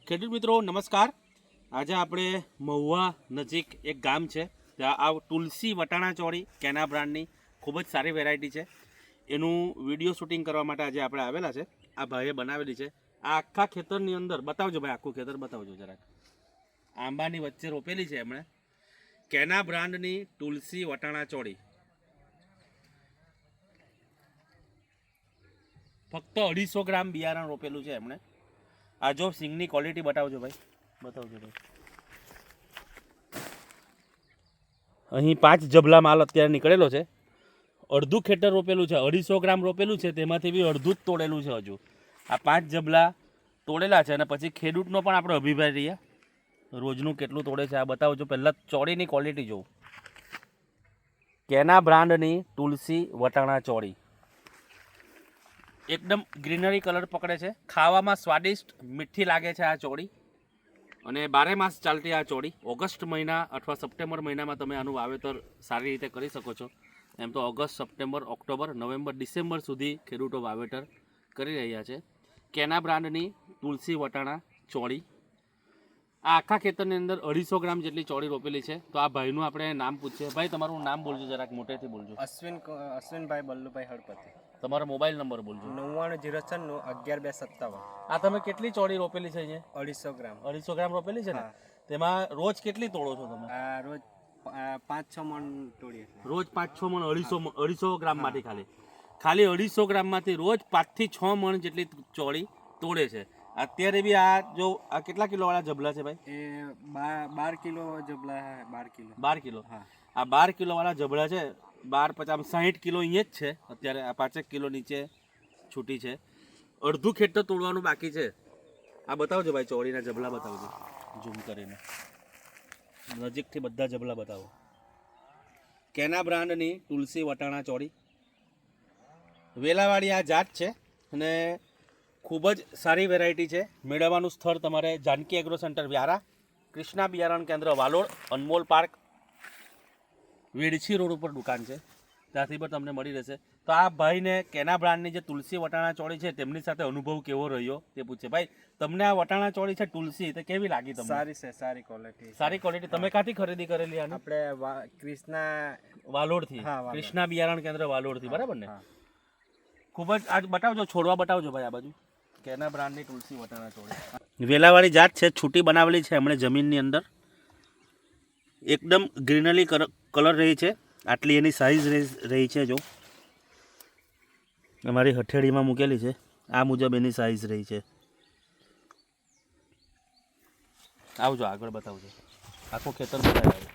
ખેડૂત મિત્રો નમસ્કાર। આજે આપણે મહુવા નજીક એક ગામ છે ત્યાં આ તુલસી વટાણા ચોળી કેના બ્રાન્ડની ખૂબ જ સારી વેરાયટી છે, એનું વિડીયો શૂટિંગ કરવા માટે આજે આપણે આવેલા છે। આ ભાઈએ બનાવેલી છે। આ આખા ખેતરની અંદર બતાવજો ભાઈ, આખું ખેતર બતાવજો જરાક। આંબાની વચ્ચે રોપેલી છે એમણે કેના બ્રાન્ડની તુલસી વટાણા ચોળી। ફક્ત 250 ગ્રામ બિયારણ રોપેલું છે એમણે। આ જો સિંગની ક્વોલિટી બતાવજો ભાઈ, બતાવજો ભાઈ। અહીં 5 જબલા માલ અત્યારે નીકળેલો છે। અડધું ખેતર રોપેલું છે, 250 ગ્રામ રોપેલું છે, તેમાંથી બી અડધું જ તોડેલું છે હજુ। આ 5 જબલા તોડેલા છે અને પછી ખેડૂતનો પણ આપણે અભિપ્રાય રહીએ રોજનું કેટલું તોડે છે આ બતાવજો। પહેલાં ચોળીની ક્વોલિટી જોઉં। કેના બ્રાન્ડની તુલસી વટાણા ચોળી એકદમ ગ્રીનરી કલર પકડે છે, ખાવામાં સ્વાદિષ્ટ મીઠી લાગે છે આ ચોળી અને 12 માસ ચાલતી આ ચોળી। ઓગસ્ટ મહિના અથવા સપ્ટેમ્બર મહિનામાં તમે આનું વાવેતર સારી રીતે કરી શકો છો। એમ તો August, September, October, November, December સુધી ખેડૂતો વાવેતર કરી રહ્યા છે। કેના બ્રાન્ડની તુલસી વટાણા ચોળી આ આખા ખેતરની અંદર 250 ગ્રામ જેટલી ચોળી રોપેલી છે। તો આ ભાઈનું આપણે નામ પૂછીએ। ભાઈ તમારું નામ બોલજો જરાક, મોટેથી બોલજો। અશ્વિનભાઈ બલ્લુભાઈ હળપતિ। તમારો મોબાઈલ નંબર બોલજો। 9906911257। આ તમે કેટલી ચોળી રોપેલી છે અહીંયા? 250 ગ્રામ। 250 ગ્રામ રોપેલી છે ને? તેમાં રોજ કેટલી તોડો છો તમે? રોજ 5-6 મણ તોડીએ છીએ। રોજ 5-6 મણ 250 ગ્રામમાંથી ખાલી 250 ગ્રામમાંથી રોજ 5 થી 6 મણ જેટલી ચોળી તોડે છે। અત્યારે બી આ જો આ કેટલા કિલો વાળા જબલા છે ભાઈ? એ 12 કિલો જબલા હે। 12 કિલો। હા, આ 12 કિલો વાળા જબલા છે। 12, 50, 60 કિલો અહીંયા જ છે અત્યારે। આ 5 કિલો નીચે છૂટી છે। અડધું ખેતર તોડવાનું બાકી છે। આ બતાવજો ભાઈ, ચોળીના જબલા બતાવજો ઝૂમ કરીને, નજીકથી બધા જબલા બતાવો। કેના બ્રાન્ડની તુલસી વટાણા ચોળી વેલાવાળી આ જાત છે અને ખૂબ જ સારી વેરાયટી છે। મેળવવાનું સ્થળ તમારે જાનકી એગ્રો સેન્ટર વ્યારા, કૃષ્ણા બિયારણ કેન્દ્ર વાલોડ, અનમોલ પાર્ક વેડછી રોડ ઉપર દુકાન છે, ત્યાંથી પણ તમને મળી રહેશે। તો આ ભાઈને કેના બ્રાન્ડની જે તુલસી વટાણા ચોળી છે તેમની સાથે અનુભવ કેવો રહ્યો તે પૂછે। ભાઈ તમને આ વટાણા ચોળી છે તુલસી તે કેવી લાગી તમને? સારી છે, સારી ક્વોલિટી। સારી ક્વોલિટી। તમે ક્યાંથી ખરીદી કરેલી આની? આપણે કૃષ્ણા વાલોડથી, વાલોડ। કૃષ્ણા બિયારણ કેન્દ્ર વાલોડથી, બરાબર ને? ખૂબ જ આ બતાવજો, છોડવા બતાવજો ભાઈ આ બાજુ। કેના બ્રાન્ડની તુલસી વટાણા ચોળી વેલાવાળી જાત છે, છૂટી બનાવેલી છે એમણે જમીનની અંદર, એકદમ ગ્રીનરી કલર રહી છે। આટલી એની સાઇઝ રહી છે, જો અમારી હથેળીમાં મૂકેલી છે આ મુજબ એની સાઇઝ રહી છે। આવજો આગળ બતાવજો, આખું ખેતર બતાવી।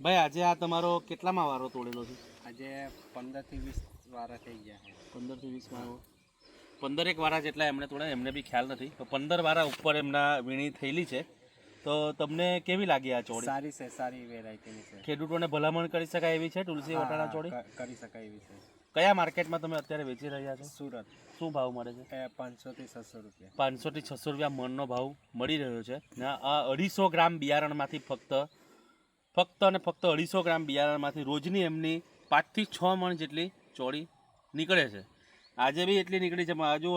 ભાઈ આજે આ તમારો કેટલામાં વારો તોડેલો છે? આજે 15 થી 20 વારા થઈ ગયા છે। 15 થી 20 વારો, 15 વારા જેટલા એમણે તોડ્યા, એમને બી ખ્યાલ નથી, તો 15 વારા ઉપર એમના વીણી થયેલી છે। તો તમને કેવી લાગી આ ચોળી? સારી છે, સારી વેરાયટીની છે। ખેડૂતોને ભલામણ કરી શકાય એવી છે તુલસી વટાણા ચોળી? કરી શકાય એવી છે। કયા માર્કેટમાં તમે અત્યારે વેચી રહ્યા છો? સુરત। શું ભાવ મળે છે? 500 થી 600 રૂપિયા। 500 થી 600 રૂપિયા મણનો ભાવ મળી રહ્યો છે ને આ 250 ગ્રામ બિયારણમાંથી ફક્ત અને ફક્ત 250 ગ્રામ બિયારણમાંથી રોજની એમની 5 થી 6 મણ જેટલી ચોળી નીકળે છે। આજે બી એટલી નીકળી છે, હજુ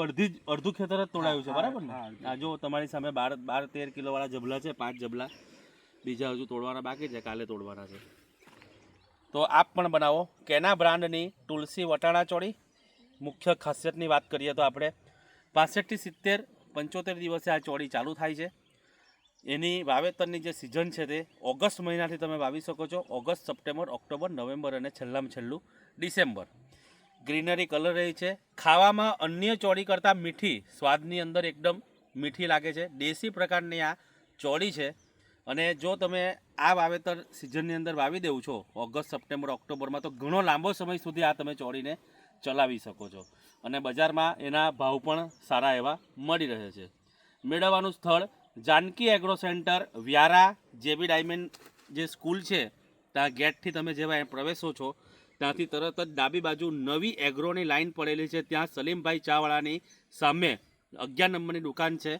અડધું ખેતર જ તોડાયું છે, બરાબર ને? આ જો તમારી સામે 12-13 કિલો વાળા જબલા છે, 5 જબલા, બીજા હજુ તોડવાના બાકી છે, કાલે તોડવાના છે। તો આપ પણ બનાવો કેના બ્રાન્ડની તુલસી વટાણા ચોળી। મુખ્ય ખાસિયતની વાત કરીએ તો આપણે 65 થી 70, 75 દિવસે આ ચોળી ચાલુ થાય છે। એની વાવેતરની જે સિઝન છે તે ઓગસ્ટ મહિનાથી તમે વાવી શકો છો। ઓગસ્ટ, સપ્ટેમ્બર, ઓક્ટોબર, નવેમ્બર અને છેલ્લામાં છેલ્લું ડિસેમ્બર। ગ્રીનરી કલર રહી છે, ખાવામાં અન્ય ચોળી કરતાં મીઠી, સ્વાદની અંદર એકદમ મીઠી લાગે છે। દેશી પ્રકારની આ ચોળી છે અને જો તમે આ વાવેતર સિઝનની અંદર વાવી દેવું છો ઓગસ્ટ સપ્ટેમ્બર ઓક્ટોબરમાં તો ઘણો લાંબો સમય સુધી આ તમે ચોળીને ચલાવી શકો છો અને બજારમાં એના ભાવ પણ સારા એવા મળી રહે છે. મેળવવાનું સ્થળ જાનકી એગ્રો સેન્ટર વ્યારા જેબી ડાયમંડ જે સ્કૂલ છે ત્યાં ગેટથી તમે જેવા પ્રવેશો છો ત્યાંથી તરત જ ડાબી બાજુ નવી એગ્રોની લાઈન પડેલી છે. ત્યાં સલીમભાઈ ચાવાળાની સામે 11 નંબરની દુકાન છે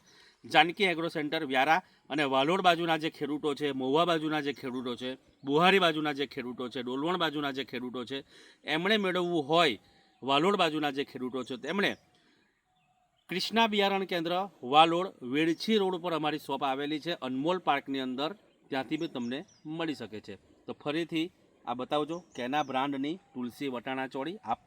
જાનકી એગ્રો સેન્ટર વ્યારા. અને વાલોડ બાજુના જે ખેડૂતો છે, મહુવા બાજુના જે ખેડૂતો છે, બુહારી બાજુના જે ખેડૂતો છે, ડોલવણ બાજુના જે ખેડૂતો છે, એમણે મેળવવું હોય વાલોડ બાજુના જે ખેડૂતો છે તેમણે કૃષ્ણા બિયારણ કેન્દ્ર વાલોડ વેડછી રોડ પર અમારી શોપ આવેલી છે અનમોલ પાર્કની અંદર. ત્યાંથી બી તમને મળી શકે છે. તો ફરીથી આ બતાવજો કેના બ્રાન્ડની તુલસી વટાણા ચોળી આપ